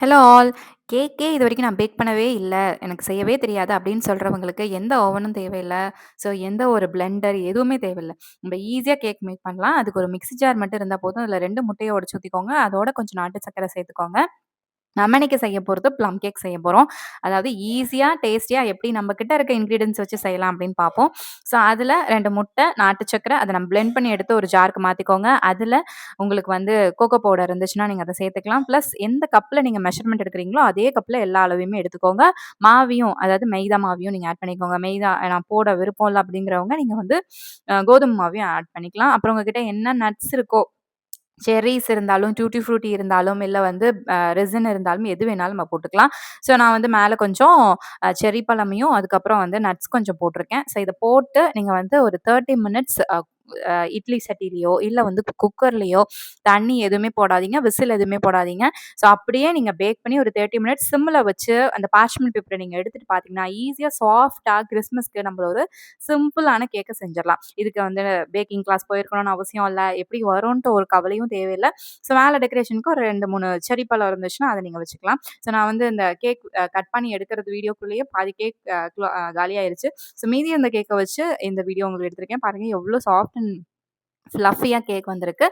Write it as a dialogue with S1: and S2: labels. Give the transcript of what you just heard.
S1: Hello all. கேக்கே இதுவரைக்கும் நான் back பண்ணவே இல்ல. எனக்கு செய்யவே தெரியாது அப்படின்னு சொல்றவங்களுக்கு எந்த ஓவனும் தேவையில்ல. ஸோ எந்த ஒரு பிளெண்டர் எதுவுமே தேவையில்ல. நம்ம ஈஸியா கேக் மேக் பண்ணலாம். அதுக்கு ஒரு மிக்ஸி ஜார் மட்டும் இருந்தா போதும். அதில 2 முட்டைய உடைச்சு ஊத்திக்கோங்க. அதோட கொஞ்சம் நாட்டு சர்க்கரை சேர்த்துக்கோங்க. நம்ம இன்னைக்கு செய்ய போறது ப்ளம் கேக் செய்ய போறோம். அதாவது ஈஸியா, டேஸ்டியா எப்படி நம்ம கிட்ட இருக்க இன்கிரீடியன்ட்ஸ் வச்சு செய்யலாம் அப்படின்னு பார்ப்போம். ஸோ அதில 2 முட்டை, நாட்டு சர்க்கரை அத நம்ம பிளெண்ட் பண்ணி எடுத்து ஒரு ஜாருக்கு மாத்திக்கோங்க. அதில உங்களுக்கு வந்து கோகோ பவுடர் இருந்துச்சுன்னா நீங்க அத சேர்த்துக்கலாம். பிளஸ் எந்த கப்ல நீங்க மெஷர்மென்ட் எடுக்கிறீங்களோ, அதே கப்ல எல்லா அளவையுமே எடுத்துக்கோங்க. மாவையும் அதாவது மைதா மாவையும் நீங்க ஆட் பண்ணிக்கோங்க. மைதா நான் போட விருப்பம் இல்ல அப்படிங்கிறவங்க நீங்க வந்து கோதுமை மாவையும் ஆட் பண்ணிக்கலாம். அப்புறம் உங்ககிட்ட என்ன நட்ஸ் இருக்கோ செர்ரீஸ் இருந்தாலும், டூட்டி ஃப்ரூட்டி இருந்தாலும், இல்ல வந்து ரெசின் இருந்தாலும் எது வேணாலும் நம்ம போட்டுக்கலாம். ஸோ நான் வந்து மேல கொஞ்சம் செர்ரி பழமையும், அதுக்கப்புறம் வந்து நட்ஸ் கொஞ்சம் போட்டிருக்கேன். ஸோ இத போட்டு நீங்க வந்து ஒரு 30 மினிட்ஸ் இட்லி சட்டிலயோ, இல்ல வந்து குக்கர்லயோ தண்ணி எதுவுமே போடாதீங்க. விசில் எதுவுமே போடாதீங்க. ஸோ அப்படியே நீங்க பேக் பண்ணி ஒரு 30 மினிட்ஸ் சிம்ல வச்சு அந்த பார்ச்மென்ட் பேப்பர நீங்க எடுத்துட்டு பார்த்தீங்கன்னா, ஈஸியா சாஃப்ட்டா கிறிஸ்மஸ்க்கு நம்ம ஒரு சிம்பிளான கேக்க செஞ்சிரலாம். இதுக்கு வந்து பேக்கிங் கிளாஸ் போயிருக்கணும்னு அவசியம் இல்ல. எப்படி வரும்ன்ட்டு ஒரு கவலையும் தேவையில்ல. ஸோ மேல டெக்கரேஷனுக்கு ஒரு 2, 3 செர்ரி பழம் இருந்துச்சுன்னா, அத நீங்க வச்சுக்கலாம். ஸோ நான் வந்து இந்த கேக் கட் பண்ணி எடுக்கிறது வீடியோக்குள்ளேயே பாதி கேக் காலியாயிருச்சு. ஸோ மீதி இருந்த கேக்க வச்சு இந்த வீடியோ உங்களுக்கு எடுத்திருக்கேன். பாருங்க எவ்ளோ சாஃப்ட் அண்ட் ஃப்ளஃபியா கேக் வந்திருக்கு.